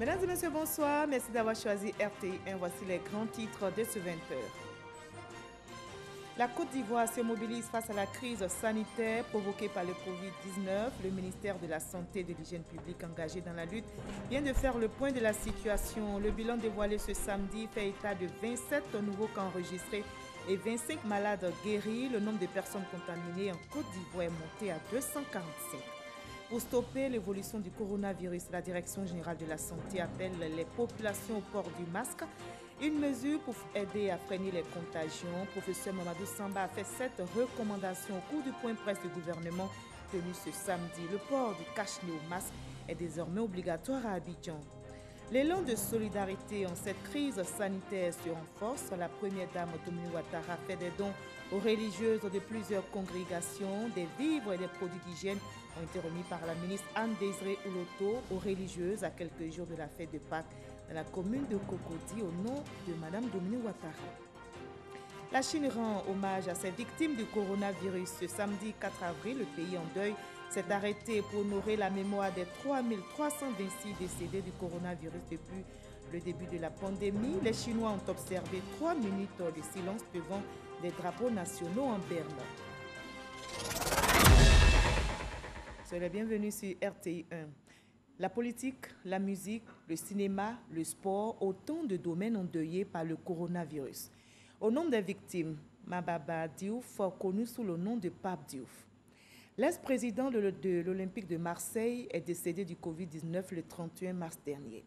Mesdames et messieurs, bonsoir. Merci d'avoir choisi RTI1. Voici les grands titres de ce 20h. La Côte d'Ivoire se mobilise face à la crise sanitaire provoquée par le Covid-19. Le ministère de la Santé et de l'Hygiène publique engagé dans la lutte vient de faire le point de la situation. Le bilan dévoilé ce samedi fait état de 27 nouveaux cas enregistrés et 25 malades guéris. Le nombre de personnes contaminées en Côte d'Ivoire est monté à 245. Pour stopper l'évolution du coronavirus, la Direction générale de la santé appelle les populations au port du masque. Une mesure pour aider à freiner les contagions. Professeur Mamadou Samba a fait 7 recommandations au cours du point presse du gouvernement tenu ce samedi. Le port du cache-nez au masque est désormais obligatoire à Abidjan. L'élan de solidarité en cette crise sanitaire se renforce. La première dame Dominique Ouattara fait des dons aux religieuses de plusieurs congrégations. Des vivres et des produits d'hygiène ont été remis par la ministre Anne-Désirée Ouloto aux religieuses à quelques jours de la fête de Pâques dans la commune de Cocody au nom de Madame Dominique Ouattara. La Chine rend hommage à ses victimes du coronavirus. Ce samedi 4 avril, le pays en deuil s'est arrêté pour honorer la mémoire des 3326 décédés du coronavirus depuis le début de la pandémie. Les Chinois ont observé 3 minutes de silence devant des drapeaux nationaux en berne. Soyez les bienvenus sur RTI1. La politique, la musique, le cinéma, le sport, autant de domaines endeuillés par le coronavirus. Au nombre des victimes, Mababa Diouf, connu sous le nom de Pape Diouf. L'ex-président de l'Olympique de Marseille est décédé du Covid-19 le 31 mars dernier.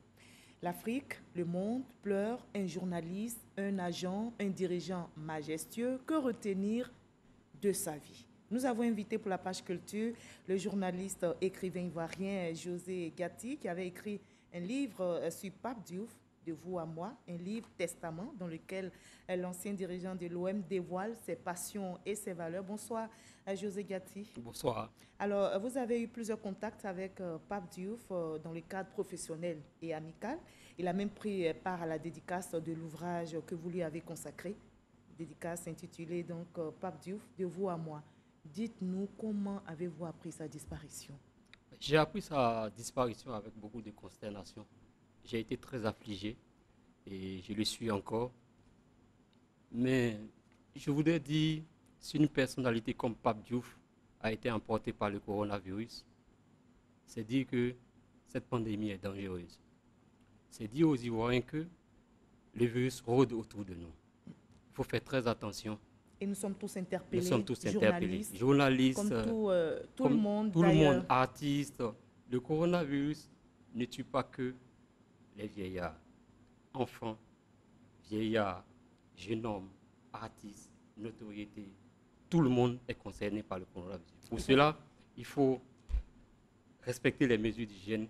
L'Afrique, le monde, pleure un journaliste, un agent, un dirigeant majestueux. Que retenir de sa vie? Nous avons invité pour la page culture le journaliste écrivain ivoirien José Gatti qui avait écrit un livre sur Pape Diouf, De vous à moi, un livre testament dans lequel l'ancien dirigeant de l'OM dévoile ses passions et ses valeurs. Bonsoir José Gatti. Bonsoir. Alors, vous avez eu plusieurs contacts avec Pape Diouf dans le cadre professionnel et amical. Il a même pris part à la dédicace de l'ouvrage que vous lui avez consacré, dédicace intitulée donc Pape Diouf, De vous à moi. Dites-nous, comment avez-vous appris sa disparition? J'ai appris sa disparition avec beaucoup de consternation. J'ai été très affligé et je le suis encore. Mais je voudrais dire, si une personnalité comme Pape Diouf a été emportée par le coronavirus, c'est dire que cette pandémie est dangereuse. C'est dire aux Ivoiriens que le virus rôde autour de nous. Il faut faire très attention. Et nous sommes tous interpellés. Nous sommes tous interpellés. Journalistes, comme tout le monde, artistes. Le coronavirus ne tue pas que les vieillards, enfants, vieillards, jeunes hommes, artistes, notoriété. Tout le monde est concerné par le coronavirus. Pour cela, il faut respecter les mesures d'hygiène,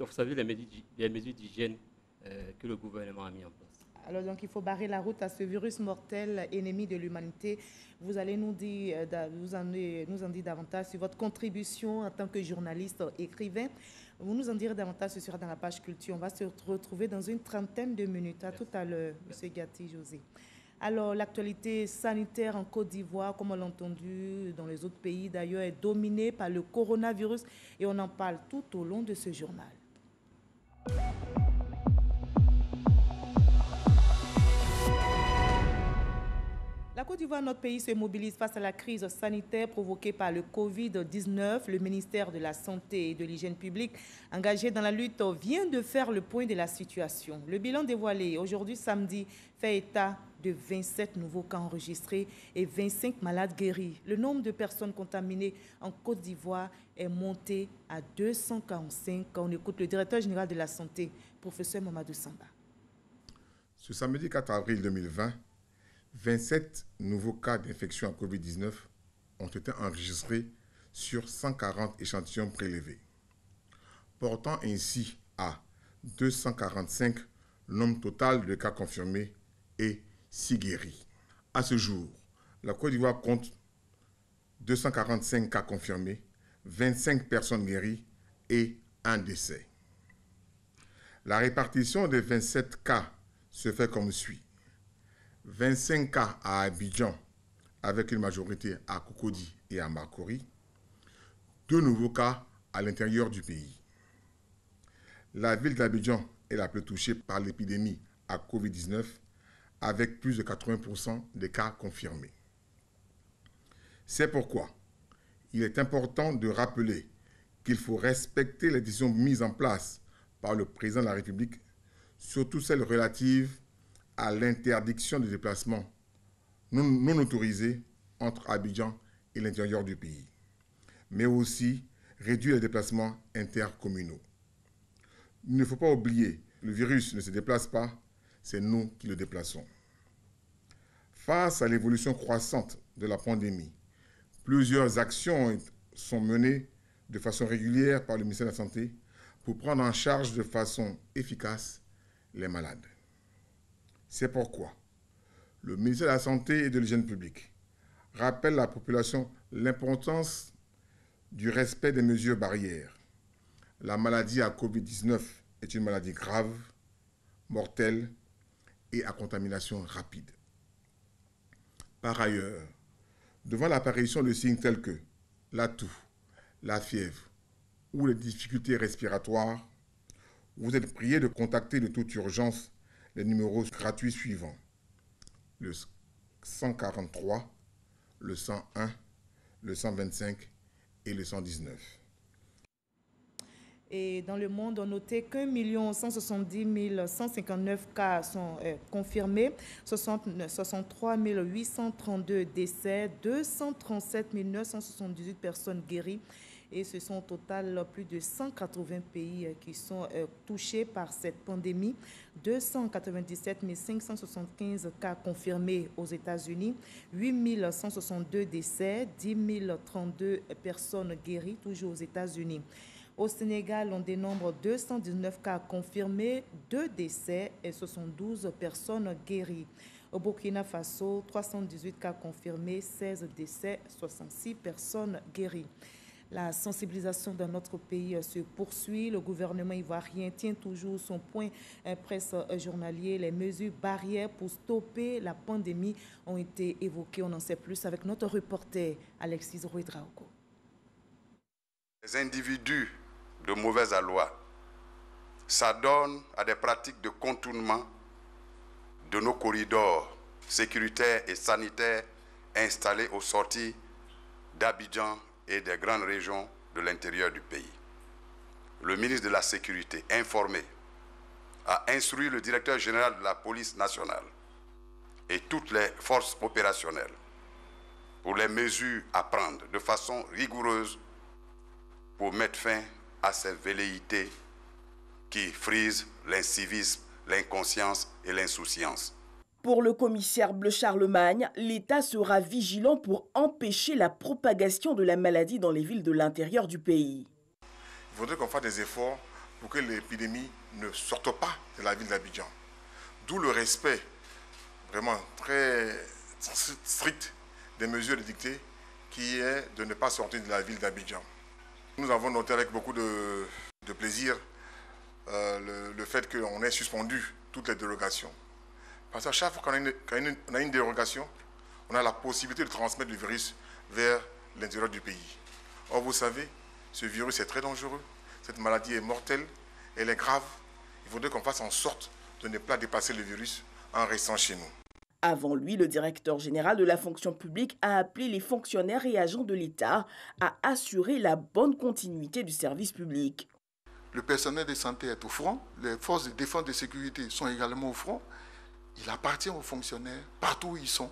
observer les mesures d'hygiène que le gouvernement a mis en place. Alors donc il faut barrer la route à ce virus mortel, ennemi de l'humanité. Vous allez nous en dire davantage sur votre contribution en tant que journaliste écrivain. Vous nous en direz davantage, ce sera dans la page culture. On va se retrouver dans une trentaine de minutes. À tout à l'heure, M. Gatti José. Alors l'actualité sanitaire en Côte d'Ivoire, comme on l'a entendu dans les autres pays d'ailleurs, est dominée par le coronavirus et on en parle tout au long de ce journal. La Côte d'Ivoire, notre pays, se mobilise face à la crise sanitaire provoquée par le Covid-19. Le ministère de la Santé et de l'Hygiène publique, engagé dans la lutte, vient de faire le point de la situation. Le bilan dévoilé aujourd'hui samedi fait état de 27 nouveaux cas enregistrés et 25 malades guéris. Le nombre de personnes contaminées en Côte d'Ivoire est monté à 245. On écoute le directeur général de la Santé, professeur Mamadou Samba. Ce samedi 4 avril 2020, 27 nouveaux cas d'infection à Covid-19 ont été enregistrés sur 140 échantillons prélevés, portant ainsi à 245 le nombre total de cas confirmés et 6 guéris. À ce jour, la Côte d'Ivoire compte 245 cas confirmés, 25 personnes guéries et 1 décès. La répartition des 27 cas se fait comme suit. 25 cas à Abidjan, avec une majorité à Cocody et à Marcory. 2 nouveaux cas à l'intérieur du pays. La ville d'Abidjan est la plus touchée par l'épidémie à Covid-19 avec plus de 80% des cas confirmés. C'est pourquoi il est important de rappeler qu'il faut respecter les décisions mises en place par le président de la République, surtout celles relatives à l'interdiction des déplacements non autorisés entre Abidjan et l'intérieur du pays, mais aussi réduire les déplacements intercommunaux. Il ne faut pas oublier, le virus ne se déplace pas, c'est nous qui le déplaçons. Face à l'évolution croissante de la pandémie, plusieurs actions sont menées de façon régulière par le ministère de la Santé pour prendre en charge de façon efficace les malades. C'est pourquoi le ministère de la Santé et de l'Hygiène publique rappelle à la population l'importance du respect des mesures barrières. La maladie à Covid-19 est une maladie grave, mortelle et à contamination rapide. Par ailleurs, devant l'apparition de signes tels que la toux, la fièvre ou les difficultés respiratoires, vous êtes prié de contacter de toute urgence les numéros gratuits suivants: le 143, le 101, le 125 et le 119. Et dans le monde, on notait qu'1 170 159 cas sont confirmés, 63 832 décès, 237 978 personnes guéries. Et ce sont au total plus de 180 pays qui sont touchés par cette pandémie. 297 575 cas confirmés aux États-Unis, 8 162 décès, 10 032 personnes guéries, toujours aux États-Unis. Au Sénégal, on dénombre 219 cas confirmés, 2 décès et 72 personnes guéries. Au Burkina Faso, 318 cas confirmés, 16 décès, 66 personnes guéries. La sensibilisation dans notre pays se poursuit. Le gouvernement ivoirien tient toujours son point presse journalier. Les mesures barrières pour stopper la pandémie ont été évoquées. On en sait plus avec notre reporter Alexis Rouedraogo. Les individus de mauvaise aloi s'adonnent à des pratiques de contournement de nos corridors sécuritaires et sanitaires installés aux sorties d'Abidjan et des grandes régions de l'intérieur du pays. Le ministre de la Sécurité, informé, a instruit le directeur général de la police nationale et toutes les forces opérationnelles pour les mesures à prendre de façon rigoureuse pour mettre fin à ces velléités qui frisent l'incivisme, l'inconscience et l'insouciance. Pour le commissaire Bleu Charlemagne, l'État sera vigilant pour empêcher la propagation de la maladie dans les villes de l'intérieur du pays. Il faudrait qu'on fasse des efforts pour que l'épidémie ne sorte pas de la ville d'Abidjan. D'où le respect vraiment très strict des mesures édictées qui est de ne pas sortir de la ville d'Abidjan. Nous avons noté avec beaucoup de plaisir le fait qu'on ait suspendu toutes les dérogations. Parce qu'à chaque fois qu'on a une dérogation, on a la possibilité de transmettre le virus vers l'intérieur du pays. Or, vous savez, ce virus est très dangereux, cette maladie est mortelle, elle est grave. Il faudrait qu'on fasse en sorte de ne pas dépasser le virus en restant chez nous. Avant lui, le directeur général de la fonction publique a appelé les fonctionnaires et agents de l'État à assurer la bonne continuité du service public. Le personnel de santé est au front, les forces de défense et de sécurité sont également au front. Il appartient aux fonctionnaires, partout où ils sont,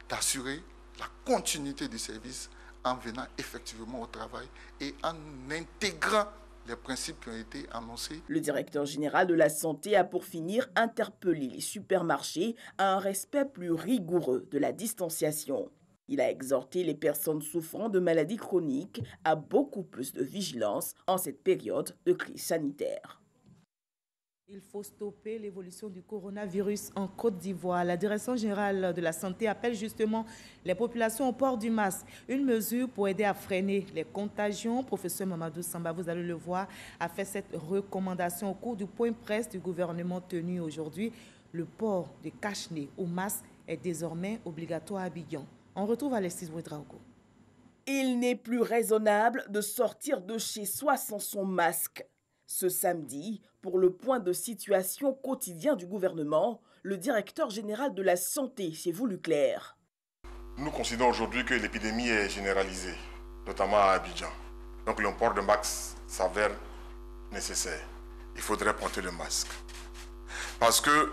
d'assurer la continuité du service en venant effectivement au travail et en intégrant les principes qui ont été annoncés. Le directeur général de la santé a pour finir interpellé les supermarchés à un respect plus rigoureux de la distanciation. Il a exhorté les personnes souffrant de maladies chroniques à beaucoup plus de vigilance en cette période de crise sanitaire. Il faut stopper l'évolution du coronavirus en Côte d'Ivoire. La Direction générale de la santé appelle justement les populations au port du masque. Une mesure pour aider à freiner les contagions. Professeur Mamadou Samba, vous allez le voir, a fait cette recommandation au cours du point presse du gouvernement tenu aujourd'hui. Le port de cache-nez ou masque est désormais obligatoire à Abidjan. On retrouve Alexis Rouedraogo. Il n'est plus raisonnable de sortir de chez soi sans son masque. Ce samedi, pour le point de situation quotidien du gouvernement, le directeur général de la santé s'est voulu clair. Nous considérons aujourd'hui que l'épidémie est généralisée, notamment à Abidjan. Donc le port de masque s'avère nécessaire. Il faudrait porter le masque. Parce que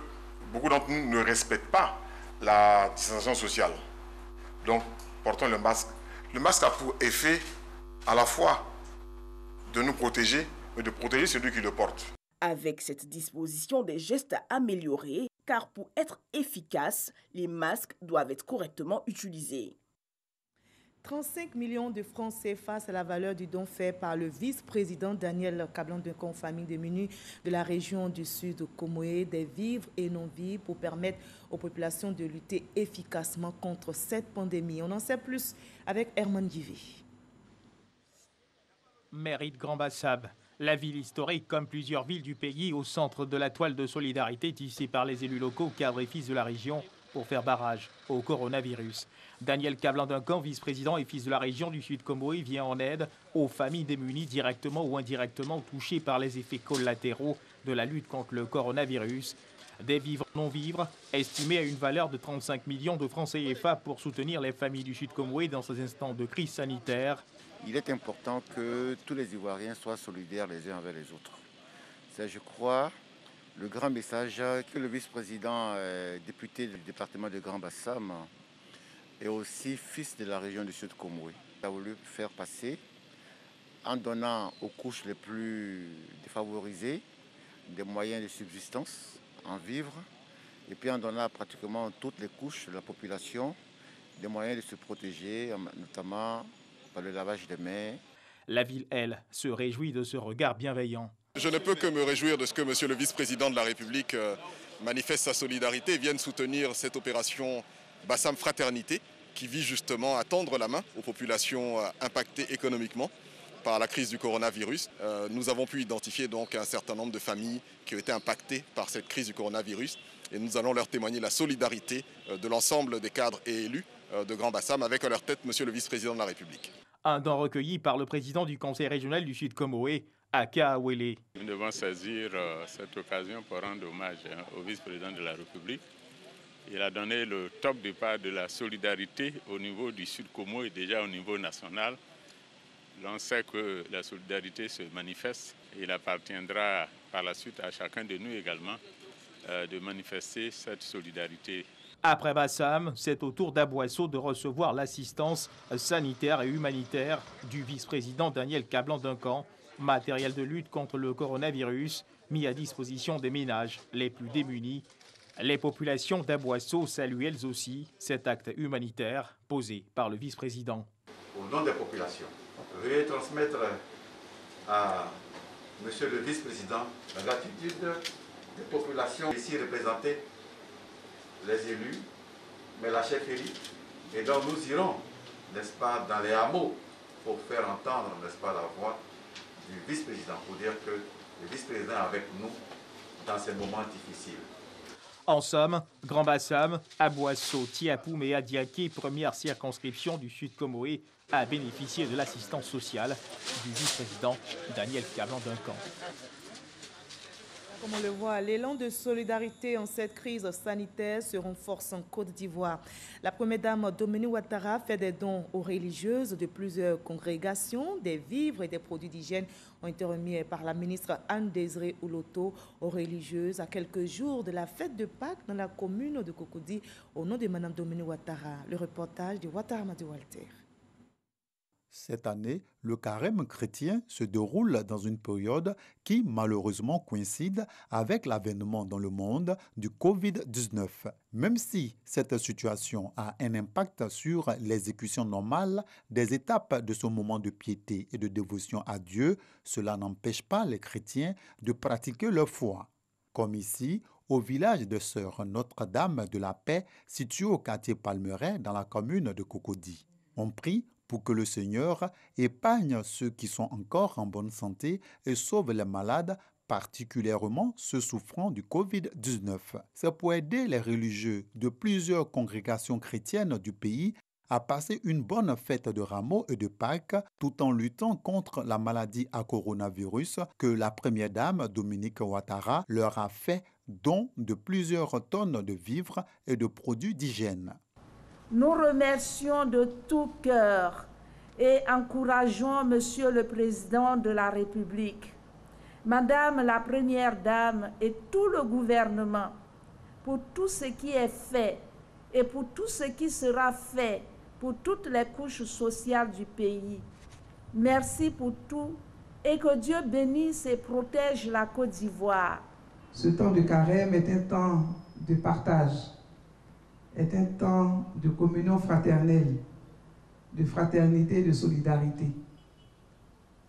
beaucoup d'entre nous ne respectent pas la distanciation sociale. Donc portons le masque. Le masque a pour effet à la fois de nous protéger, mais de protéger celui qui le porte. Avec cette disposition, des gestes à améliorer, car pour être efficaces, les masques doivent être correctement utilisés. 35 millions de francs CFA, c'est la valeur du don fait par le vice-président Daniel Kablan-Duncan aux familles démunies de la région du sud de Comoé, des vivres et non-vivres pour permettre aux populations de lutter efficacement contre cette pandémie. On en sait plus avec Herman Givi. Mairie de Grand-Bassam. La ville historique, comme plusieurs villes du pays, au centre de la toile de solidarité tissée par les élus locaux, cadres et fils de la région, pour faire barrage au coronavirus. Daniel Kablan-Duncan, vice-président et fils de la région du Sud-Comoé, vient en aide aux familles démunies directement ou indirectement touchées par les effets collatéraux de la lutte contre le coronavirus. Des vivres non-vivres estimés à une valeur de 35 millions de francs CFA pour soutenir les familles du Sud-Comoé dans ces instants de crise sanitaire. Il est important que tous les Ivoiriens soient solidaires les uns avec les autres. C'est, je crois, le grand message que le vice-président député du département de Grand-Bassam et aussi fils de la région du Sud-Comoé a voulu faire passer en donnant aux couches les plus défavorisées des moyens de subsistance, en vivres, et puis en donnant à pratiquement toutes les couches de la population des moyens de se protéger, notamment par le lavage des mains. La ville, elle, se réjouit de ce regard bienveillant. Je ne peux que me réjouir de ce que monsieur le vice-président de la République manifeste sa solidarité et vienne soutenir cette opération Bassam Fraternité qui vise justement à tendre la main aux populations impactées économiquement par la crise du coronavirus. Nous avons pu identifier donc un certain nombre de familles qui ont été impactées par cette crise du coronavirus et nous allons leur témoigner la solidarité de l'ensemble des cadres et élus de Grand-Bassam avec à leur tête monsieur le vice-président de la République. Un don recueilli par le président du conseil régional du Sud-Comoé, Aka Awele. Nous devons saisir cette occasion pour rendre hommage au vice-président de la République. Il a donné le top départ de la solidarité au niveau du Sud-Comoé et déjà au niveau national. L'on sait que la solidarité se manifeste et il appartiendra par la suite à chacun de nous également de manifester cette solidarité. Après Bassam, c'est au tour d'Aboisseau de recevoir l'assistance sanitaire et humanitaire du vice-président Daniel Kablan-Duncan. Matériel de lutte contre le coronavirus mis à disposition des ménages les plus démunis. Les populations d'Aboisseau saluent elles aussi cet acte humanitaire posé par le vice-président. Au nom des populations, veuillez transmettre à monsieur le vice-président la gratitude des populations ici représentées, les élus, mais la chefferie. Et donc nous irons, n'est-ce pas, dans les hameaux pour faire entendre, n'est-ce pas, la voix du vice-président, pour dire que le vice-président est avec nous dans ces moments difficiles. En somme, Grand-Bassam, Aboisseau, Tiapoum et Adiaké, première circonscription du Sud-Comoé, a bénéficié de l'assistance sociale du vice-président Daniel Kablan-Duncan. Comme on le voit, l'élan de solidarité en cette crise sanitaire se renforce en Côte d'Ivoire. La première dame Dominique Ouattara fait des dons aux religieuses de plusieurs congrégations. Des vivres et des produits d'hygiène ont été remis par la ministre Anne-Désirée Ouloto aux religieuses à quelques jours de la fête de Pâques dans la commune de Cocody au nom de Mme Dominique Ouattara. Le reportage de Ouattara Madi Walter. Cette année, le carême chrétien se déroule dans une période qui malheureusement coïncide avec l'avènement dans le monde du Covid-19. Même si cette situation a un impact sur l'exécution normale des étapes de ce moment de piété et de dévotion à Dieu, cela n'empêche pas les chrétiens de pratiquer leur foi. Comme ici, au village de Sœur Notre-Dame de la Paix, situé au quartier Palmeraie dans la commune de Cocody. On prie pour que le Seigneur épargne ceux qui sont encore en bonne santé et sauve les malades, particulièrement ceux souffrant du Covid-19. C'est pour aider les religieux de plusieurs congrégations chrétiennes du pays a passé une bonne fête de Rameaux et de Pâques tout en luttant contre la maladie à coronavirus que la première dame Dominique Ouattara leur a fait don de plusieurs tonnes de vivres et de produits d'hygiène. Nous remercions de tout cœur et encourageons Monsieur le Président de la République, Madame la Première Dame et tout le gouvernement pour tout ce qui est fait et pour tout ce qui sera fait pour toutes les couches sociales du pays. Merci pour tout et que Dieu bénisse et protège la Côte d'Ivoire. Ce temps de carême est un temps de partage, est un temps de communion fraternelle, de fraternité et de solidarité.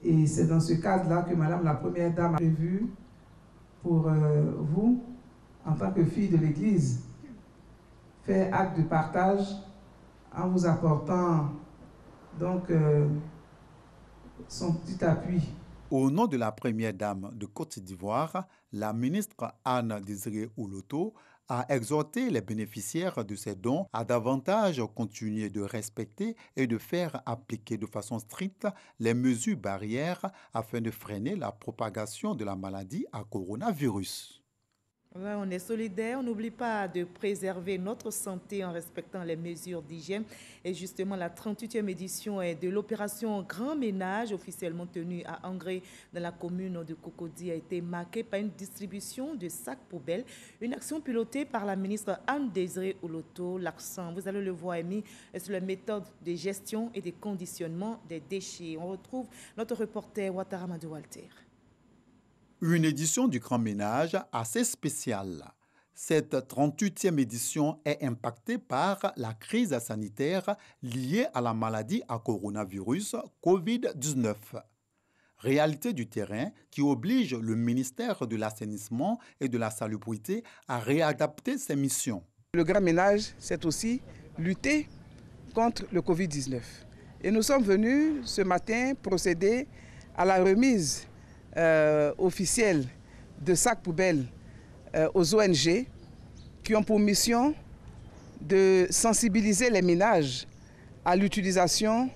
Et c'est dans ce cadre-là que Madame la Première Dame a prévu pour vous, en tant que fille de l'Église, faire acte de partage en vous apportant donc son petit appui. Au nom de la Première Dame de Côte d'Ivoire, la ministre Anne Désiré Ouloto a exhorté les bénéficiaires de ces dons à davantage continuer de respecter et de faire appliquer de façon stricte les mesures barrières afin de freiner la propagation de la maladie à coronavirus. Ouais, on est solidaires, on n'oublie pas de préserver notre santé en respectant les mesures d'hygiène. Et justement, la 38e édition de l'opération Grand Ménage, officiellement tenue à Angré, dans la commune de Cocody, a été marquée par une distribution de sacs poubelles. Une action pilotée par la ministre Anne Désiré Ouloto. L'accent, vous allez le voir, est mis sur la méthode de gestion et de conditionnement des déchets. On retrouve notre reporter Ouattara Madou Walter. Une édition du Grand Ménage assez spéciale. Cette 38e édition est impactée par la crise sanitaire liée à la maladie à coronavirus COVID-19. Réalité du terrain qui oblige le ministère de l'Assainissement et de la Salubrité à réadapter ses missions. Le Grand Ménage, c'est aussi lutter contre le Covid-19. Et nous sommes venus ce matin procéder à la remise officielle de sacs poubelles aux ONG qui ont pour mission de sensibiliser les ménages à l'utilisation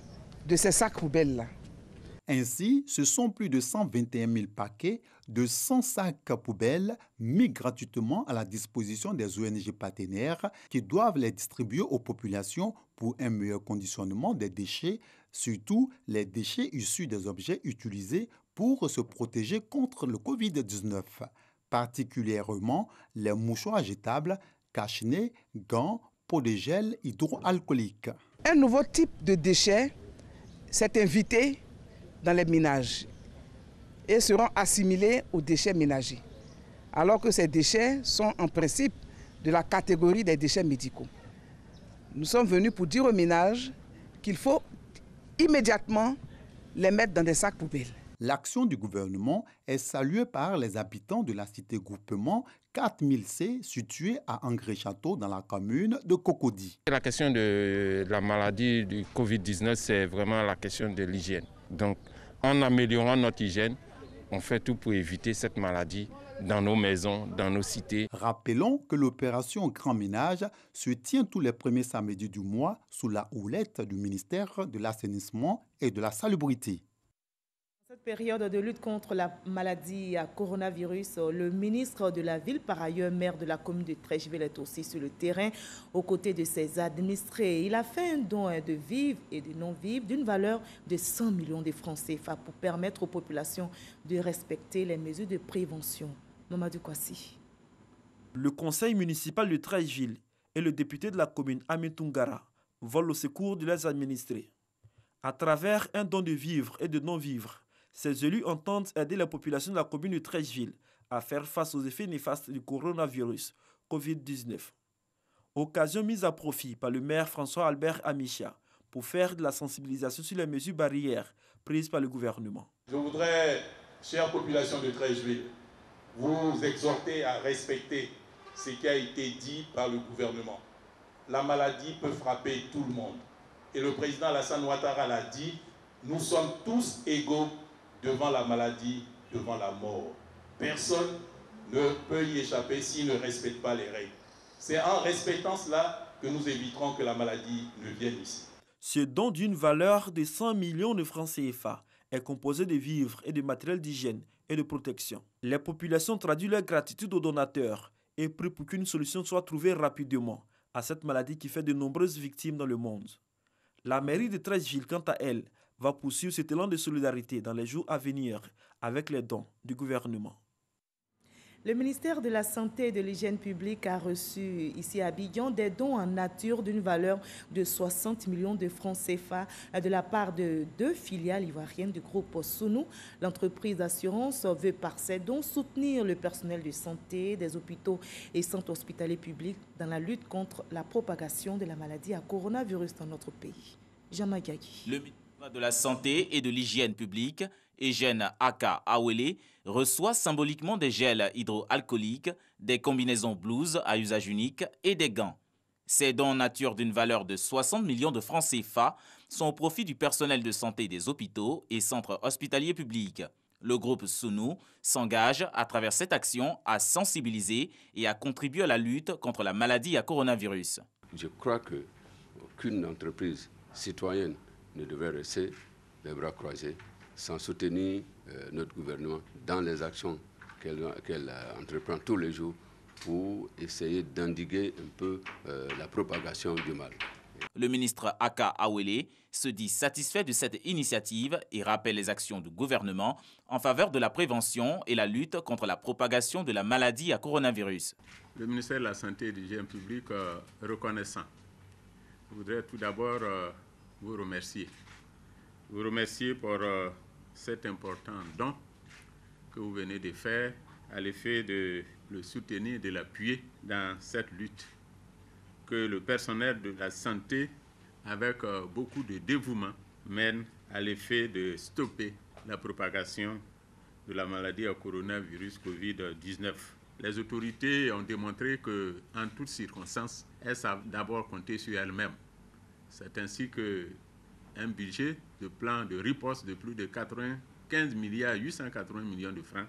de ces sacs poubelles-là. Ainsi, ce sont plus de 121 000 paquets de 100 sacs poubelles mis gratuitement à la disposition des ONG partenaires qui doivent les distribuer aux populations pour un meilleur conditionnement des déchets, surtout les déchets issus des objets utilisés pour se protéger contre le Covid-19, particulièrement les mouchoirs jetables, cache-nez, gants, pots de gel hydroalcoolique. Un nouveau type de déchets s'est invité dans les ménages et seront assimilés aux déchets ménagers, alors que ces déchets sont en principe de la catégorie des déchets médicaux. Nous sommes venus pour dire aux ménages qu'il faut immédiatement les mettre dans des sacs poubelles. L'action du gouvernement est saluée par les habitants de la cité groupement 4000C située à Angré-Château dans la commune de Cocody. La question de la maladie du Covid-19, c'est vraiment la question de l'hygiène. Donc, en améliorant notre hygiène, on fait tout pour éviter cette maladie dans nos maisons, dans nos cités. Rappelons que l'opération Grand Ménage se tient tous les premiers samedis du mois sous la houlette du ministère de l'Assainissement et de la Salubrité. Cette période de lutte contre la maladie à coronavirus, le ministre de la Ville, par ailleurs maire de la commune de Treichville, est aussi sur le terrain aux côtés de ses administrés. Il a fait un don de vivres et de non-vivres d'une valeur de 100 millions de francs CFA pour permettre aux populations de respecter les mesures de prévention. Mamadou Kwasi. Le conseil municipal de Treichville et le député de la commune Amitungara volent au secours de leurs administrés. À travers un don de vivres et de non-vivres, ces élus entendent aider la population de la commune de Treichville à faire face aux effets néfastes du coronavirus Covid-19. Occasion mise à profit par le maire François-Albert Amicia pour faire de la sensibilisation sur les mesures barrières prises par le gouvernement. Je voudrais, chère population de Treichville, vous exhorter à respecter ce qui a été dit par le gouvernement. La maladie peut frapper tout le monde. Et le président Alassane Ouattara l'a dit, nous sommes tous égaux devant la maladie, devant la mort. Personne ne peut y échapper s'il ne respecte pas les règles. C'est en respectant cela que nous éviterons que la maladie ne vienne ici. Ce don d'une valeur de 100 millions de francs CFA est composé de vivres et de matériel d'hygiène et de protection. Les populations traduisent leur gratitude aux donateurs et prient pour qu'une solution soit trouvée rapidement à cette maladie qui fait de nombreuses victimes dans le monde. La mairie de Treichville, quant à elle, va poursuivre cet élan de solidarité dans les jours à venir avec les dons du gouvernement. Le ministère de la Santé et de l'Hygiène publique a reçu ici à Abidjan des dons en nature d'une valeur de 60 millions de francs CFA de la part de 2 filiales ivoiriennes du groupe Sounou. L'entreprise d'assurance veut par ces dons soutenir le personnel de santé des hôpitaux et centres hospitaliers publics dans la lutte contre la propagation de la maladie à coronavirus dans notre pays. Jean-Marc Gagui. Le ministre de la Santé et de l'Hygiène publique, Eugène Aka Awele, reçoit symboliquement des gels hydroalcooliques, des combinaisons blouses à usage unique et des gants. Ces dons en nature d'une valeur de 60 millions de francs CFA sont au profit du personnel de santé des hôpitaux et centres hospitaliers publics. Le groupe Sounou s'engage à travers cette action à sensibiliser et à contribuer à la lutte contre la maladie à coronavirus. Je crois qu'aucune entreprise citoyenne ne devrait rester les bras croisés sans soutenir notre gouvernement dans les actions qu'elle entreprend tous les jours pour essayer d'endiguer un peu la propagation du mal. Le ministre Aka Awele se dit satisfait de cette initiative et rappelle les actions du gouvernement en faveur de la prévention et la lutte contre la propagation de la maladie à coronavirus. Le ministère de la Santé et de l'Hygiène publique reconnaissant. Je voudrais tout d'abord vous remercier. Vous remercier pour cet important don que vous venez de faire à l'effet de le soutenir, de l'appuyer dans cette lutte que le personnel de la santé, avec beaucoup de dévouement, mène à l'effet de stopper la propagation de la maladie au coronavirus Covid-19. Les autorités ont démontré qu'en toutes circonstances, elles savent d'abord compter sur elles-mêmes. C'est ainsi qu'un budget de plan de riposte de plus de 95 milliards 880 millions de francs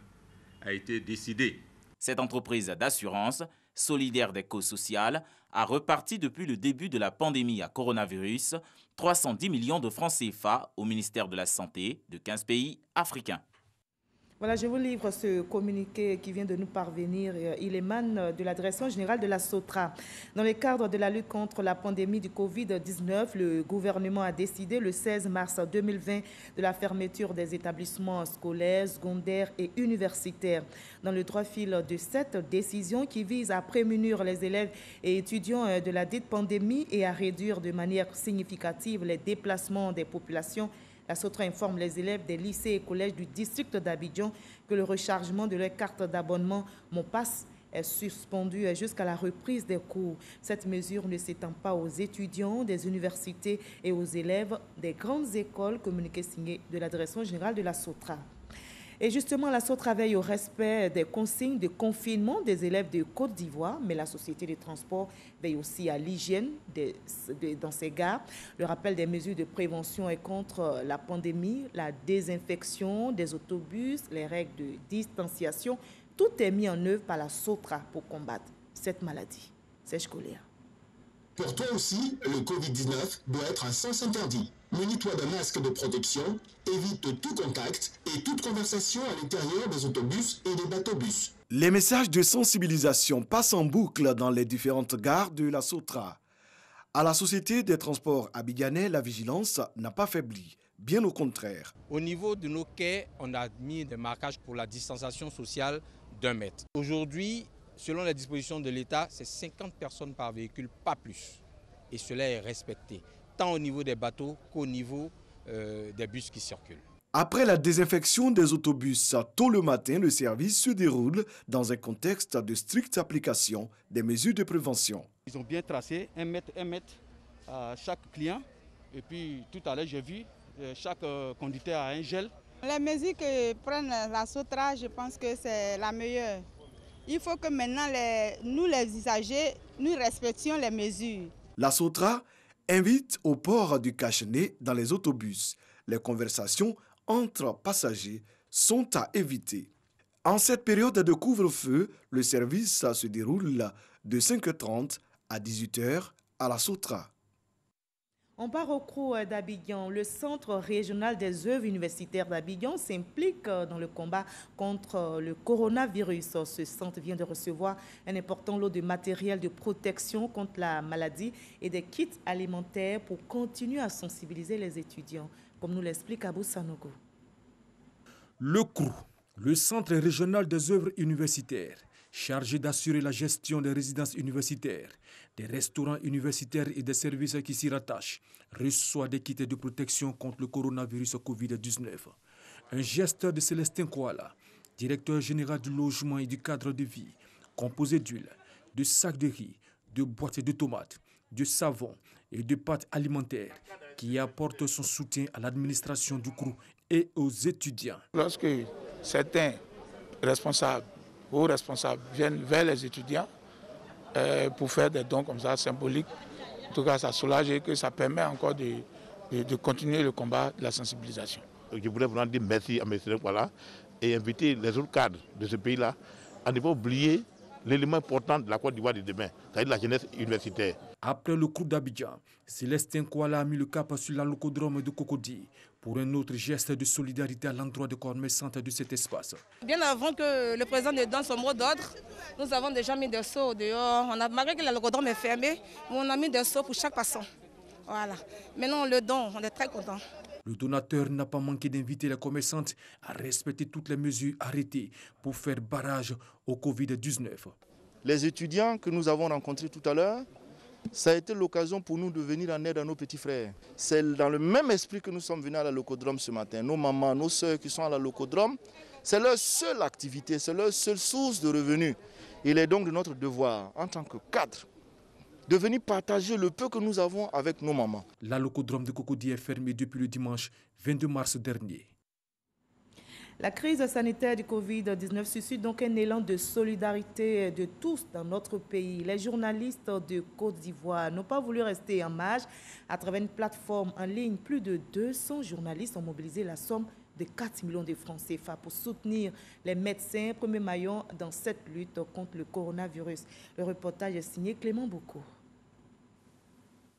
a été décidé. Cette entreprise d'assurance, solidaire des causes sociales, a reparti depuis le début de la pandémie à coronavirus 310 millions de francs CFA au ministère de la Santé de 15 pays africains. Voilà, je vous livre ce communiqué qui vient de nous parvenir. Il émane de la Direction générale de la SOTRA. Dans le cadre de la lutte contre la pandémie du Covid-19, le gouvernement a décidé le 16 mars 2020 de la fermeture des établissements scolaires, secondaires et universitaires. Dans le droit fil de cette décision qui vise à prémunir les élèves et étudiants de la dite pandémie et à réduire de manière significative les déplacements des populations, la SOTRA informe les élèves des lycées et collèges du district d'Abidjan que le rechargement de leur carte d'abonnement MonPass est suspendu jusqu'à la reprise des cours. Cette mesure ne s'étend pas aux étudiants des universités et aux élèves des grandes écoles, communiqué signé de la Direction générale de la SOTRA. Et justement, la SOTRA veille au respect des consignes de confinement des élèves de Côte d'Ivoire, mais la Société des transports veille aussi à l'hygiène dans ces gares. Le rappel des mesures de prévention et contre la pandémie, la désinfection des autobus, les règles de distanciation, tout est mis en œuvre par la SOTRA pour combattre cette maladie. Serge Collier. Pour toi aussi, le Covid-19 doit être un sens interdit. Munis-toi d'un masque de protection, évite tout contact et toute conversation à l'intérieur des autobus et des bateaux-bus. Les messages de sensibilisation passent en boucle dans les différentes gares de la SOTRA. À la Société des transports abidjanais, la vigilance n'a pas faibli, bien au contraire. Au niveau de nos quais, on a mis des marquages pour la distanciation sociale d'1 mètre. Aujourd'hui, selon les dispositions de l'État, c'est 50 personnes par véhicule, pas plus. Et cela est respecté, tant au niveau des bateaux qu'au niveau des bus qui circulent. Après la désinfection des autobus, tôt le matin, le service se déroule dans un contexte de stricte application des mesures de prévention. Ils ont bien tracé 1 mètre à chaque client. Et puis tout à l'heure, j'ai vu chaque conducteur a un gel. Les mesures que prennent la SOTRA, je pense que c'est la meilleure. Il faut que maintenant, nous les usagers, nous respections les mesures. La SOTRA invite au port du cache-nez dans les autobus. Les conversations entre passagers sont à éviter. En cette période de couvre-feu, le service se déroule de 5h30 à 18h à la SOTRA. On part au CROU d'Abidjan. Le Centre régional des œuvres universitaires d'Abidjan s'implique dans le combat contre le coronavirus. Ce centre vient de recevoir un important lot de matériel de protection contre la maladie et des kits alimentaires pour continuer à sensibiliser les étudiants, comme nous l'explique Abou Sanogo. Le CROU, le Centre régional des œuvres universitaires, chargé d'assurer la gestion des résidences universitaires, des restaurants universitaires et des services qui s'y rattachent, reçoit des kits de protection contre le coronavirus Covid-19. Un geste de Célestin Kouala, directeur général du logement et du cadre de vie, composé d'huile, de sacs de riz, de boîtes de tomates, de savon et de pâtes alimentaires, qui apporte son soutien à l'administration du CROU et aux étudiants. Lorsque certains responsables ou responsables viennent vers les étudiants pour faire des dons comme ça symboliques, en tout cas ça soulage et que ça permet encore de continuer le combat de la sensibilisation. Je voudrais vraiment dire merci à M. Voilà et inviter les autres cadres de ce pays-là à ne pas oublier l'élément important de la Côte d'Ivoire de demain, c'est-à-dire la jeunesse universitaire. Après le CROU d'Abidjan, Célestin Kouala a mis le cap sur la locodrome de Cocody pour un autre geste de solidarité à l'endroit des commerçants de cet espace. Bien avant que le président ne donne son mot d'ordre, nous avons déjà mis des seaux dehors. Malgré que la locodrome est fermée, on a mis des seaux pour chaque passant. Voilà. Maintenant, le don, on est très contents. Le donateur n'a pas manqué d'inviter les commerçantes à respecter toutes les mesures arrêtées pour faire barrage au Covid-19. Les étudiants que nous avons rencontrés tout à l'heure, ça a été l'occasion pour nous de venir en aide à nos petits frères. C'est dans le même esprit que nous sommes venus à la locodrome ce matin. Nos mamans, nos sœurs qui sont à la locodrome, c'est leur seule activité, c'est leur seule source de revenus. Il est donc de notre devoir, en tant que cadre, de venir partager le peu que nous avons avec nos mamans. La locodrome de Cocody est fermée depuis le dimanche 22 mars dernier. La crise sanitaire du Covid-19 suscite donc un élan de solidarité de tous dans notre pays. Les journalistes de Côte d'Ivoire n'ont pas voulu rester en marge. À travers une plateforme en ligne, plus de 200 journalistes ont mobilisé la somme de 4 millions de francs CFA pour soutenir les médecins, premier maillon dans cette lutte contre le coronavirus. Le reportage est signé Clément Boko.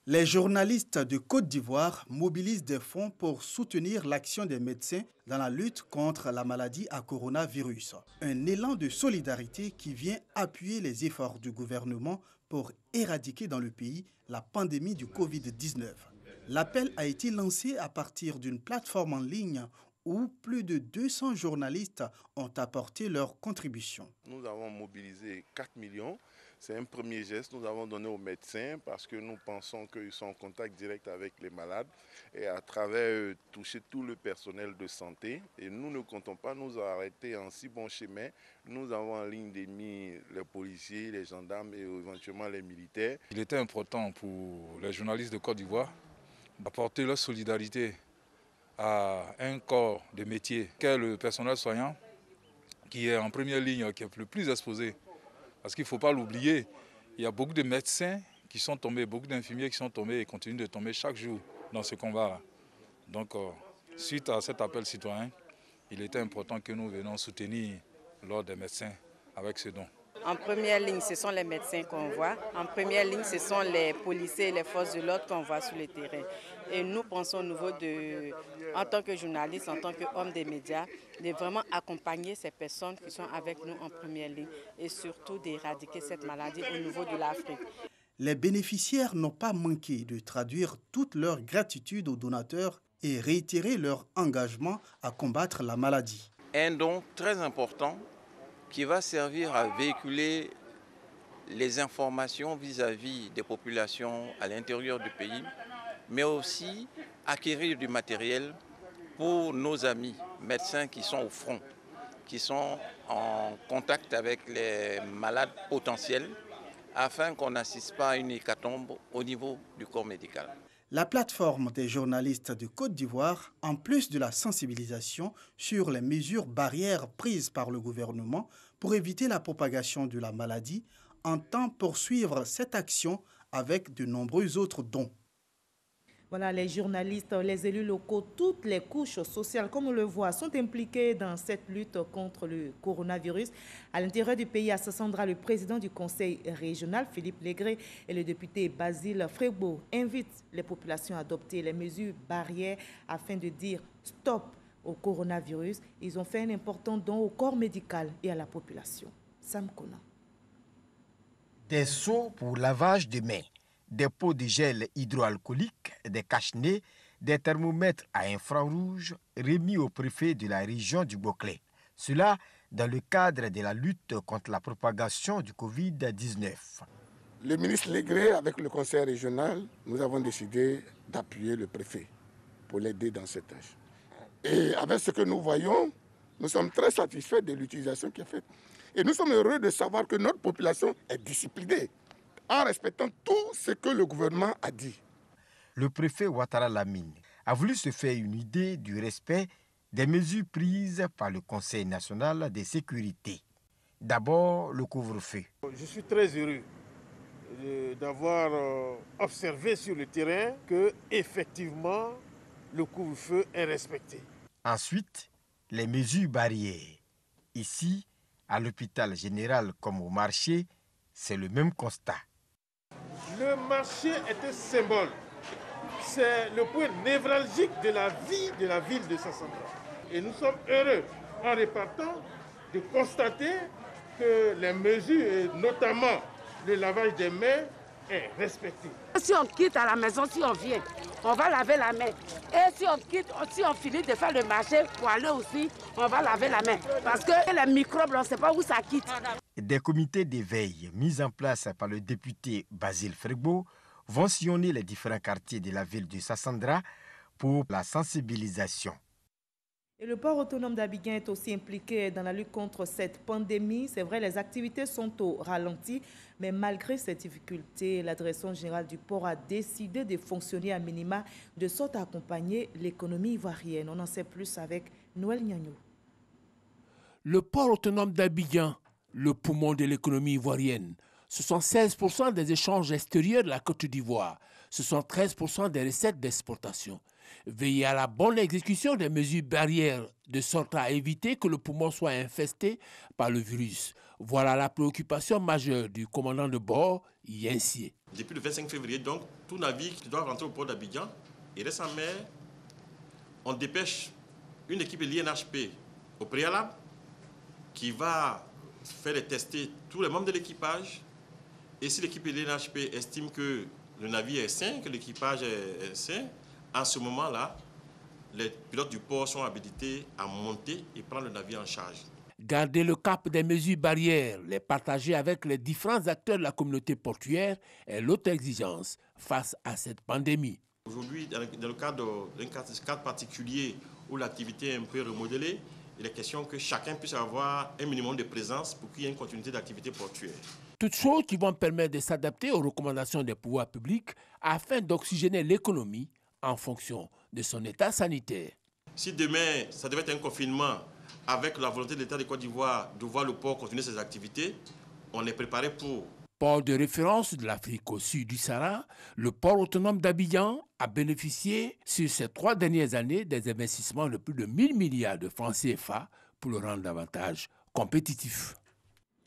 Les journalistes de Côte d'Ivoire mobilisent des fonds pour soutenir l'action des médecins dans la lutte contre la maladie à coronavirus. Un élan de solidarité qui vient appuyer les efforts du gouvernement pour éradiquer dans le pays la pandémie du Covid-19. L'appel a été lancé à partir d'une plateforme en ligne où plus de 200 journalistes ont apporté leur contribution. Nous avons mobilisé 4 millions. C'est un premier geste que nous avons donné aux médecins parce que nous pensons qu'ils sont en contact direct avec les malades et à travers toucher tout le personnel de santé. Et nous ne comptons pas nous arrêter en si bon chemin. Nous avons en ligne mis les policiers, les gendarmes et éventuellement les militaires. Il était important pour les journalistes de Côte d'Ivoire d'apporter leur solidarité à un corps de métier qu'est le personnel soignant qui est en première ligne, qui est le plus exposé. Parce qu'il ne faut pas l'oublier, il y a beaucoup de médecins qui sont tombés, beaucoup d'infirmiers qui sont tombés et continuent de tomber chaque jour dans ce combat-là. Donc, suite à cet appel citoyen, il était important que nous venions soutenir l'ordre des médecins avec ce don. En première ligne, ce sont les médecins qu'on voit. En première ligne, ce sont les policiers et les forces de l'ordre qu'on voit sur le terrain. Et nous pensons au niveau de, en tant que journalistes, en tant qu'hommes des médias, de vraiment accompagner ces personnes qui sont avec nous en première ligne et surtout d'éradiquer cette maladie au niveau de l'Afrique. Les bénéficiaires n'ont pas manqué de traduire toute leur gratitude aux donateurs et réitérer leur engagement à combattre la maladie. Un don très important qui va servir à véhiculer les informations vis-à-vis des populations à l'intérieur du pays, mais aussi acquérir du matériel pour nos amis médecins qui sont au front, qui sont en contact avec les malades potentiels, afin qu'on n'assiste pas à une hécatombe au niveau du corps médical. La plateforme des journalistes de Côte d'Ivoire, en plus de la sensibilisation sur les mesures barrières prises par le gouvernement pour éviter la propagation de la maladie, entend poursuivre cette action avec de nombreux autres dons. Voilà, les journalistes, les élus locaux, toutes les couches sociales, comme on le voit, sont impliquées dans cette lutte contre le coronavirus. À l'intérieur du pays, à Sassandra, le président du conseil régional, Philippe Légré, et le député Basile Frébeau invitent les populations à adopter les mesures barrières afin de dire stop au coronavirus. Ils ont fait un important don au corps médical et à la population. Sam Kona. Des seaux pour lavage de mains, des pots de gel hydroalcoolique, des cache-nez, des thermomètres à infrarouge remis au préfet de la région du Boclé. Cela dans le cadre de la lutte contre la propagation du Covid-19. Le ministre Légré, avec le conseil régional, nous avons décidé d'appuyer le préfet pour l'aider dans cette tâche. Et avec ce que nous voyons, nous sommes très satisfaits de l'utilisation qui est faite. Et nous sommes heureux de savoir que notre population est disciplinée en respectant tout ce que le gouvernement a dit. Le préfet Ouattara Lamine a voulu se faire une idée du respect des mesures prises par le Conseil national de sécurité. D'abord, le couvre-feu. Je suis très heureux d'avoir observé sur le terrain que, effectivement, le couvre-feu est respecté. Ensuite, les mesures barrières. Ici, à l'hôpital général comme au marché, c'est le même constat. Le marché est un symbole. C'est le point névralgique de la vie de la ville de Sassandra. Et nous sommes heureux, en repartant, de constater que les mesures, et notamment le lavage des mains, est respecté. Si on quitte à la maison, si on vient, on va laver la main. Et si on quitte, si on finit de faire le marché pour aller aussi, on va laver la main. Parce que les microbes, on ne sait pas où ça quitte. Des comités d'éveil mis en place par le député Basile Frébeau vont sillonner les différents quartiers de la ville de Sassandra pour la sensibilisation. Et le port autonome d'Abidjan est aussi impliqué dans la lutte contre cette pandémie. C'est vrai, les activités sont au ralenti, mais malgré ces difficultés, la direction générale du port a décidé de fonctionner à minima de sorte à accompagner l'économie ivoirienne. On en sait plus avec Noël Niagno. Le port autonome d'Abidjan, le poumon de l'économie ivoirienne. Ce sont 16% des échanges extérieurs de la Côte d'Ivoire. Ce sont 13% des recettes d'exportation. Veiller à la bonne exécution des mesures barrières de sorte à éviter que le poumon soit infesté par le virus. Voilà la préoccupation majeure du commandant de bord, Yensié. Depuis le 25 février, donc, tout navire qui doit rentrer au port d'Abidjan, il reste en mer. On dépêche une équipe de l'INHP au préalable qui va faire tester tous les membres de l'équipage. Et si l'équipe de l'INHP estime que le navire est sain, que l'équipage est sain, en ce moment-là, les pilotes du port sont habilités à monter et prendre le navire en charge. Garder le cap des mesures barrières, les partager avec les différents acteurs de la communauté portuaire est l'autre exigence face à cette pandémie. Aujourd'hui, dans le cadre d'un cadre particulier où l'activité est un peu remodelée, il est question que chacun puisse avoir un minimum de présence pour qu'il y ait une continuité d'activité portuaire. Toutes choses qui vont permettre de s'adapter aux recommandations des pouvoirs publics afin d'oxygéner l'économie en fonction de son état sanitaire. Si demain, ça devait être un confinement avec la volonté de l'État de Côte d'Ivoire de voir le port continuer ses activités, on est préparé pour. Port de référence de l'Afrique au sud du Sahara, le port autonome d'Abidjan a bénéficié sur ces 3 dernières années des investissements de plus de 1000 milliards de francs CFA pour le rendre davantage compétitif.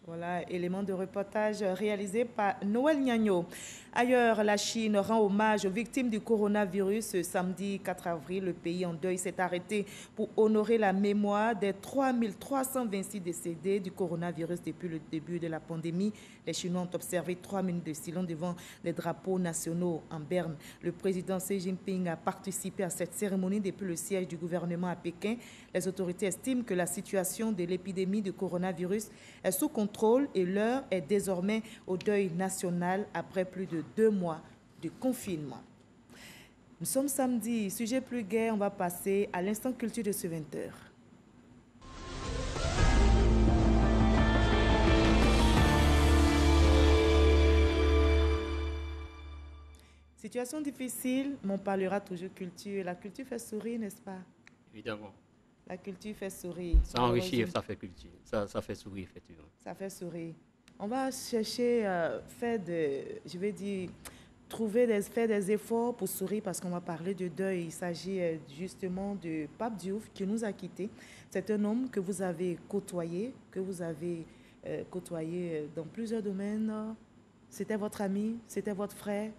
Voilà, élément de reportage réalisé par Noël Niagno. Ailleurs, la Chine rend hommage aux victimes du coronavirus. Ce samedi 4 avril, le pays en deuil s'est arrêté pour honorer la mémoire des 3326 décédés du coronavirus depuis le début de la pandémie. Les Chinois ont observé 3 minutes de silence devant les drapeaux nationaux en berne. Le président Xi Jinping a participé à cette cérémonie depuis le siège du gouvernement à Pékin. Les autorités estiment que la situation de l'épidémie de coronavirus est sous contrôle et l'heure est désormais au deuil national après plus de 2 mois de confinement. Nous sommes samedi, sujet plus gai, on va passer à l'instant culture de ce 20h. Situation difficile, mais on parlera toujours culture. La culture fait sourire, n'est-ce pas? Évidemment. La culture fait sourire. Ça enrichit, ça fait culture. Ça fait sourire, effectivement. Ça fait sourire. On va chercher faire de, je vais dire, faire des efforts pour sourire parce qu'on va parler de deuil. Il s'agit justement de Pape Diouf qui nous a quittés. C'est un homme que vous avez côtoyé, dans plusieurs domaines. C'était votre ami, c'était votre frère,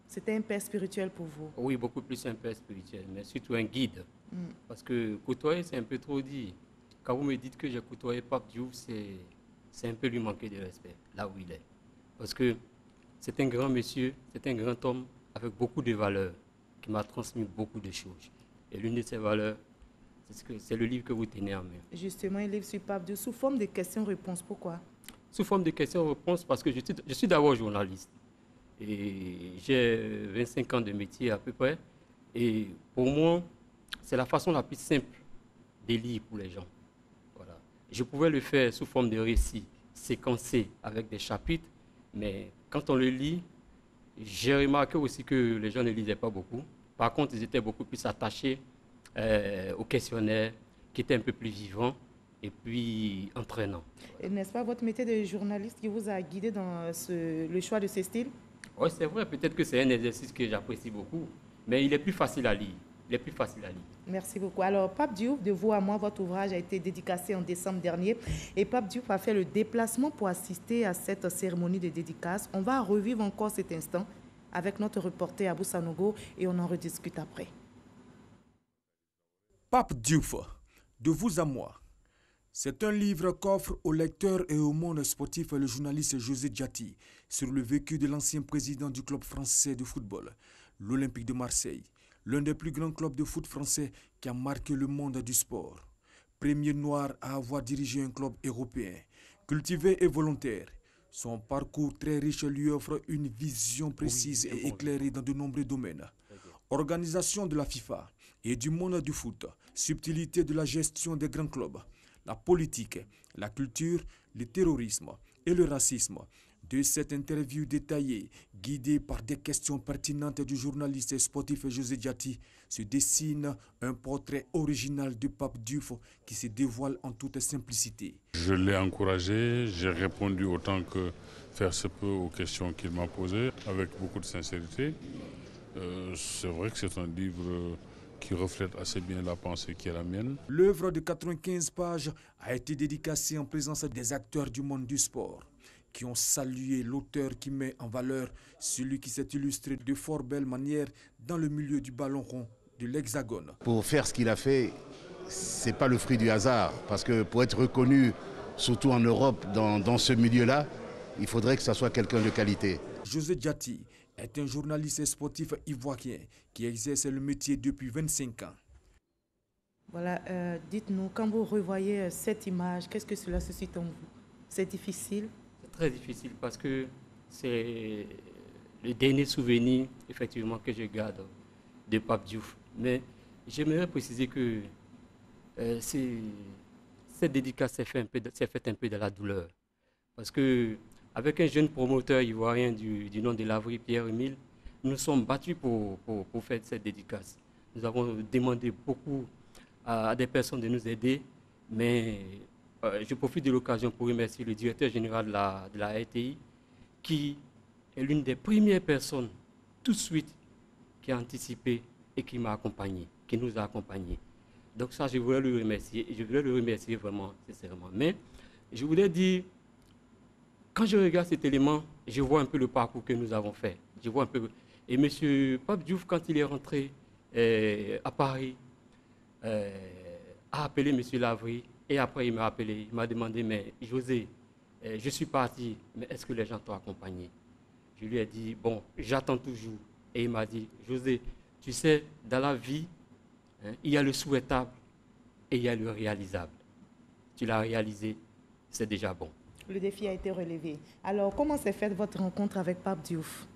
c'était un père spirituel pour vous. Oui, beaucoup plus un père spirituel, mais surtout un guide. Parce que côtoyer, c'est un peu trop dit. Quand vous me dites que j'ai côtoyé Pape Diouf, c'est un peu lui manquer de respect, là où il est. Parce que c'est un grand monsieur, c'est un grand homme avec beaucoup de valeurs, qui m'a transmis beaucoup de choses. Et l'une de ces valeurs, c'est le livre que vous tenez en main. Justement, un livre sur Pape Diouf, sous forme de questions-réponses. Pourquoi? Sous forme de questions-réponses, parce que je suis d'abord journaliste. Et j'ai 25 ans de métier à peu près. Et pour moi, c'est la façon la plus simple de lire pour les gens. Voilà. Je pouvais le faire sous forme de récits séquencés avec des chapitres, mais quand on le lit, j'ai remarqué aussi que les gens ne lisaient pas beaucoup. Par contre, ils étaient beaucoup plus attachés au questionnaire, qui était un peu plus vivant et puis entraînant. N'est-ce pas votre métier de journaliste qui vous a guidé dans le choix de ce style? Oui, c'est vrai. Peut-être que c'est un exercice que j'apprécie beaucoup, mais il est plus facile à lire. Merci beaucoup. Alors, Pape Diouf, de vous à moi, votre ouvrage a été dédicacé en décembre dernier et Pape Diouf a fait le déplacement pour assister à cette cérémonie de dédicace. On va revivre encore cet instant avec notre reporter Abou Sanogo et on en rediscute après. Pape Diouf, de vous à moi. C'est un livre qu'offre aux lecteurs et au monde sportif le journaliste José Diati sur le vécu de l'ancien président du club français de football, l'Olympique de Marseille. L'un des plus grands clubs de foot français qui a marqué le monde du sport. Premier noir à avoir dirigé un club européen, cultivé et volontaire. Son parcours très riche lui offre une vision précise et éclairée dans de nombreux domaines. Organisation de la FIFA et du monde du foot, subtilité de la gestion des grands clubs, la politique, la culture, le terrorisme et le racisme. De cette interview détaillée, guidée par des questions pertinentes du journaliste sportif José Diati, se dessine un portrait original de Pape Diouf qui se dévoile en toute simplicité. Je l'ai encouragé, j'ai répondu autant que faire se peut aux questions qu'il m'a posées, avec beaucoup de sincérité. C'est vrai que c'est un livre qui reflète assez bien la pensée qui est la mienne. L'œuvre de 95 pages a été dédicacée en présence des acteurs du monde du sport, qui ont salué l'auteur qui met en valeur celui qui s'est illustré de fort belle manière dans le milieu du ballon rond de l'Hexagone. Pour faire ce qu'il a fait, ce n'est pas le fruit du hasard, parce que pour être reconnu, surtout en Europe, dans ce milieu-là, il faudrait que ça soit quelqu'un de qualité. José Diati est un journaliste sportif ivoirien qui exerce le métier depuis 25 ans. Voilà, dites-nous, quand vous revoyez cette image, qu'est-ce que cela suscite en vous? C'est difficile? Très difficile parce que c'est le dernier souvenir effectivement que je garde de Pape Diouf. Mais j'aimerais préciser que cette dédicace s'est faite un peu de la douleur. Parce qu'avec un jeune promoteur ivoirien du nom de Lavry, Pierre-Emile, nous sommes battus pour faire cette dédicace. Nous avons demandé beaucoup à des personnes de nous aider, mais je profite de l'occasion pour remercier le directeur général de la RTI, qui est l'une des premières personnes tout de suite qui a anticipé et qui m'a accompagné, qui nous a accompagnés. Donc ça, je voulais le remercier, et je voulais le remercier vraiment sincèrement. Mais je voulais dire, quand je regarde cet élément, je vois un peu le parcours que nous avons fait. Je vois un peu. Et M. Pape Diouf, quand il est rentré à Paris, a appelé M. Lavry. Et après, il m'a appelé, il m'a demandé, mais José, je suis parti, mais est-ce que les gens t'ont accompagné? Je lui ai dit, bon, j'attends toujours. Et il m'a dit, José, tu sais, dans la vie, il y a le souhaitable et il y a le réalisable. Tu l'as réalisé, c'est déjà bon. Le défi a été relevé. Alors, comment s'est faite votre rencontre avec Pape Diouf?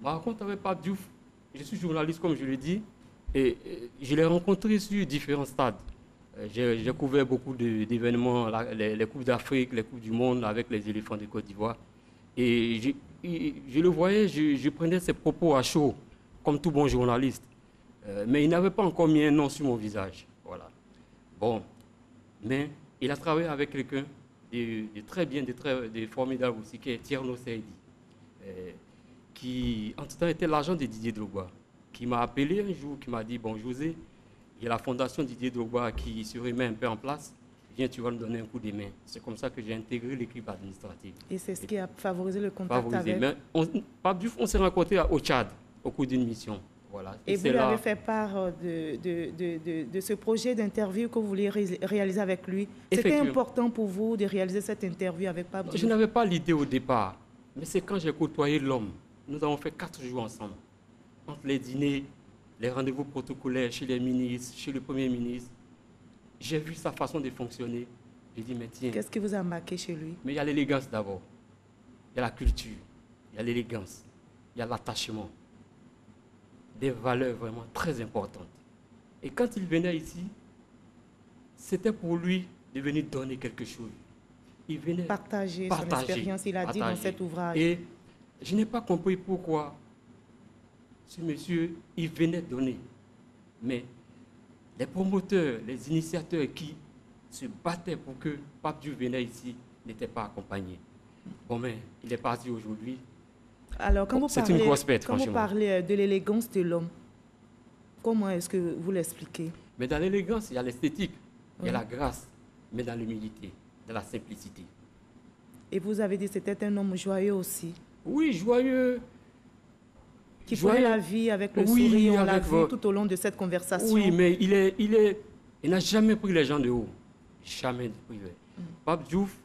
Ma rencontre avec Pape Diouf, je suis journaliste, comme je l'ai dit, et je l'ai rencontré sur différents stades. J'ai couvert beaucoup d'événements, les Coupes d'Afrique, les Coupes du Monde avec les éléphants de Côte d'Ivoire. Et je le voyais, je prenais ses propos à chaud, comme tout bon journaliste. Mais il n'avait pas encore mis un nom sur mon visage. Voilà. Bon, mais il a travaillé avec quelqu'un de très bien, de formidable aussi, qui est Tierno Seydi, qui en tout temps était l'agent de Didier Drogba, qui m'a appelé un jour, qui m'a dit, bon José, il y a la fondation Didier Drogba qui se remet un peu en place. Viens, tu vas nous donner un coup de main. C'est comme ça que j'ai intégré l'équipe administrative. Et c'est ce qui a favorisé le contact avec... Mais Pape Diouf, on s'est rencontrés au Tchad, au cours d'une mission. Voilà. Et vous lui avez fait part de ce projet d'interview que vous vouliez réaliser avec lui. C'était important pour vous de réaliser cette interview avec Pape Diouf? Je n'avais pas l'idée au départ, mais c'est quand j'ai côtoyé l'homme. Nous avons fait 4 jours ensemble. Entre les dîners, les rendez-vous protocolaires chez les ministres, chez le Premier ministre. J'ai vu sa façon de fonctionner. J'ai dit, mais tiens... Qu'est-ce qui vous a marqué chez lui? Mais il y a l'élégance d'abord. Il y a la culture. Il y a l'élégance. Il y a l'attachement. Des valeurs vraiment très importantes. Et quand il venait ici, c'était pour lui de venir donner quelque chose. Il venait partager son expérience, il a dit dans cet ouvrage. Et je n'ai pas compris pourquoi ce monsieur, il venait donner. Mais les promoteurs, les initiateurs qui se battaient pour que Pape Diouf vienne ici n'étaient pas accompagnés. Bon, mais il est parti aujourd'hui. Alors, quand c'est une grosse perte, quand vous parlez de l'élégance de l'homme, comment est-ce que vous l'expliquez? Mais dans l'élégance, il y a l'esthétique, il y a la grâce, mais dans l'humilité, dans la simplicité. Et vous avez dit que c'était un homme joyeux aussi? Oui, joyeux. Qui prenait la vie avec le sourire, on l'a vu tout au long de cette conversation. Oui, mais il n'a jamais pris les gens de haut. Jamais pris. Pape Diouf,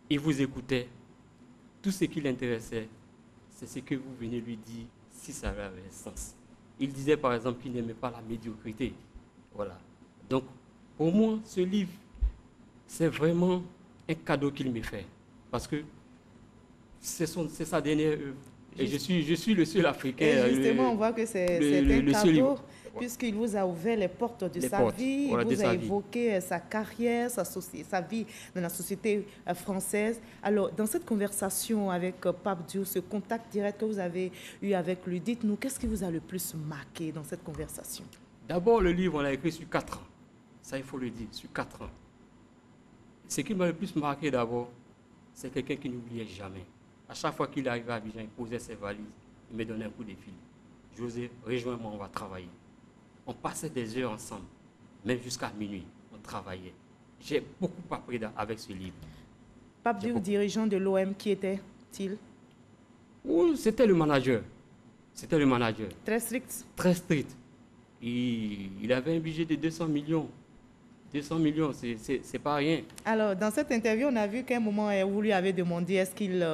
il vous écoutait. Tout ce qui l'intéressait, c'est ce que vous venez lui dire, si ça avait sens. Il disait par exemple qu'il n'aimait pas la médiocrité. Voilà. Donc, pour moi, ce livre, c'est vraiment un cadeau qu'il me fait. Parce que c'est sa dernière œuvre. Et je suis le seul Africain. Et justement, on voit que c'est un cadeau, puisqu'il vous a ouvert les portes de sa vie, il vous a évoqué sa carrière, sa vie dans la société française. Alors, dans cette conversation avec Pape Diouf, ce contact direct que vous avez eu avec lui, dites-nous, qu'est-ce qui vous a le plus marqué dans cette conversation? D'abord, le livre, on l'a écrit sur 4 ans. Ça, il faut le dire, sur 4 ans. Ce qui m'a le plus marqué d'abord, c'est quelqu'un qui n'oubliait jamais. À chaque fois qu'il arrivait à Abidjan, il posait ses valises, il me donnait un coup de fil. José, rejoins-moi, on va travailler. On passait des heures ensemble, même jusqu'à minuit, on travaillait. J'ai beaucoup appris avec ce livre. Pape Diouf, dirigeant de l'OM, qui était-il? Oui, c'était le manager. C'était le manager. Très strict? Très strict. Il avait un budget de 200 millions. 200 millions, c'est pas rien. Alors, dans cette interview, on a vu qu'à un moment, vous lui avez demandé est-ce qu'il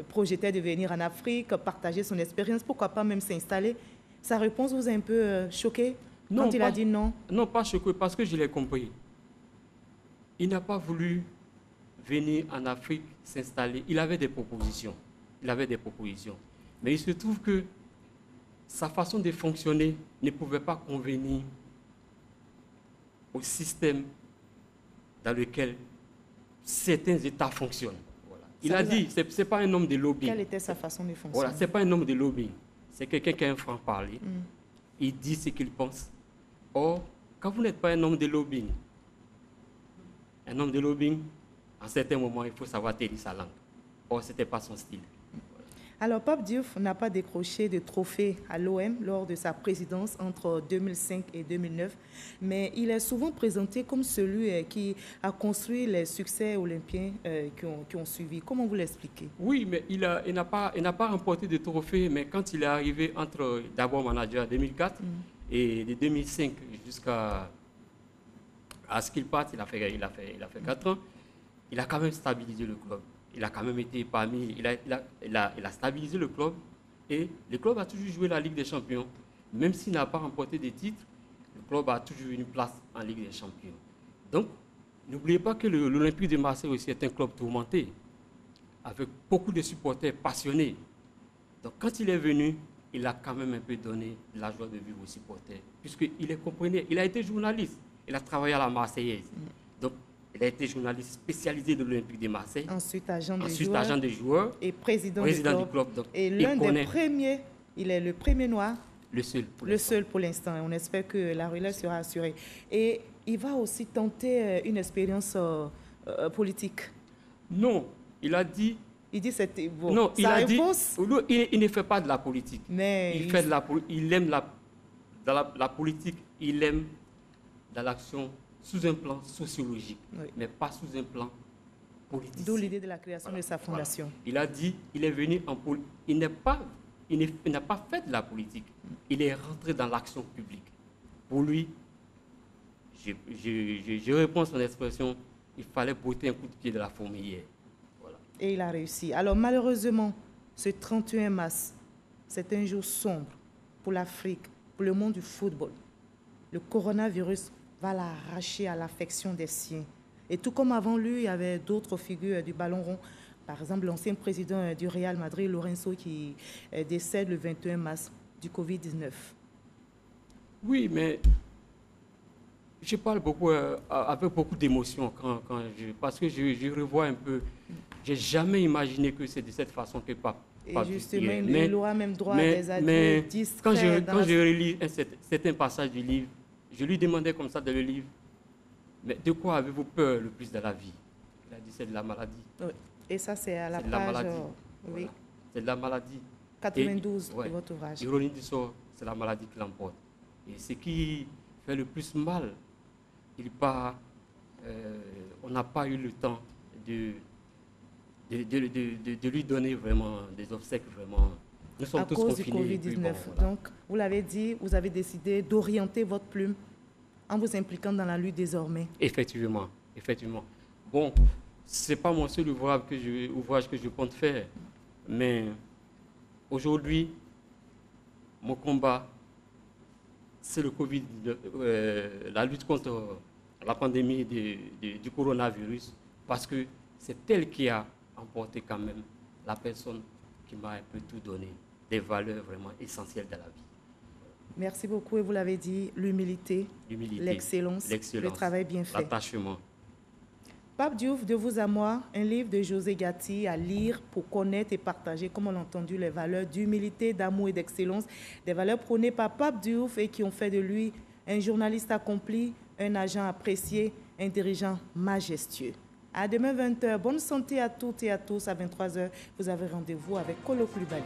projetait de venir en Afrique, partager son expérience, pourquoi pas même s'installer. Sa réponse vous a un peu choqué quand il a dit non? Non, pas choqué, parce que je l'ai compris. Il n'a pas voulu venir en Afrique s'installer. Il avait des propositions. Mais il se trouve que sa façon de fonctionner ne pouvait pas convenir au système dans lequel certains États fonctionnent. Voilà. Il a dit, ce n'est pas un homme de lobbying. Quelle était sa façon de fonctionner? Voilà, ce n'est pas un homme de lobbying. C'est quelqu'un qui a un franc-parler. Il dit ce qu'il pense. Or, quand vous n'êtes pas un homme de lobbying, à certains moments, il faut savoir tenir sa langue. Or, ce n'était pas son style. Alors, Pape Diouf n'a pas décroché de trophée à l'OM lors de sa présidence entre 2005 et 2009, mais il est souvent présenté comme celui qui a construit les succès olympiens qui ont suivi. Comment vous l'expliquez? Oui, mais il n'a pas remporté de trophée, mais quand il est arrivé entre d'abord manager en 2004 et de 2005 jusqu'à ce qu'il parte, il a fait 4 ans, il a quand même stabilisé le club. Il a quand même été parmi... Il a stabilisé le club et le club a toujours joué la Ligue des Champions. Même s'il n'a pas remporté des titres, le club a toujours eu une place en Ligue des Champions. Donc, n'oubliez pas que l'Olympique de Marseille aussi est un club tourmenté, avec beaucoup de supporters passionnés. Donc, quand il est venu, il a quand même un peu donné la joie de vivre aux supporters, puisqu'il est comprenait. Il a été journaliste, il a travaillé à la Marseillaise. Donc, il a été journaliste spécialisé de l'Olympique de Marseille. Ensuite, agent de joueur. Et président du club. Donc, et l'un des premiers, il est le premier noir. Le seul pour l'instant. On espère que la relève sera assurée. Et il va aussi tenter une expérience politique. Non, il a dit Il dit c'était bon. Non, il a dit, réponse... il ne fait pas de la politique. Mais il aime la politique, il aime dans l'action sous un plan sociologique, mais pas sous un plan politique. D'où l'idée de la création de sa fondation. Il a dit, il est venu en politique. Il n'a pas fait de la politique. Il est rentré dans l'action publique. Pour lui, je réponds à son expression, il fallait botter un coup de pied de la fourmilière. Voilà. Et il a réussi. Alors malheureusement, ce 31 mars, c'est un jour sombre pour l'Afrique, pour le monde du football. Le coronavirus va l'arracher à l'affection des siens. Et tout comme avant lui, il y avait d'autres figures du ballon rond. Par exemple, l'ancien président du Real Madrid, Lorenzo, qui décède le 21 mars du Covid-19. Oui, mais je parle beaucoup, avec beaucoup d'émotion parce que je revois un peu. Je n'ai jamais imaginé que c'est de cette façon que Pape. Et justement, il aura même droit à des adieux discrets. Quand je relis certains passages du livre, je lui demandais comme ça dans le livre, mais de quoi avez-vous peur le plus dans la vie? Il a dit, c'est de la maladie. Oui. Et ça, c'est à la page... de la maladie. Oui. Voilà. C'est de la maladie. 92 de votre ouvrage. Ironie du sort, c'est la maladie qui l'emporte. Et ce qui fait le plus mal, on n'a pas eu le temps de lui donner vraiment des obsèques vraiment. Nous sommes tous confinés. À cause du Covid-19. Donc, vous l'avez dit, vous avez décidé d'orienter votre plume en vous impliquant dans la lutte désormais. Effectivement. Bon, ce n'est pas mon seul ouvrage que je compte faire, mais aujourd'hui, mon combat, c'est le Covid, la lutte contre la pandémie du coronavirus, parce que c'est elle qui a emporté quand même la personne qui m'a un peu tout donné, des valeurs vraiment essentielles de la vie. Merci beaucoup, et vous l'avez dit, l'humilité, l'excellence, le travail bien fait. L'attachement. Pape Diouf, de vous à moi, un livre de José Gatti à lire pour connaître et partager, comme on l'a entendu, les valeurs d'humilité, d'amour et d'excellence, des valeurs prônées par Pape Diouf et qui ont fait de lui un journaliste accompli, un agent apprécié, un dirigeant majestueux. À demain 20h, bonne santé à toutes et à tous. À 23h, vous avez rendez-vous avec Kolo Koulibaly.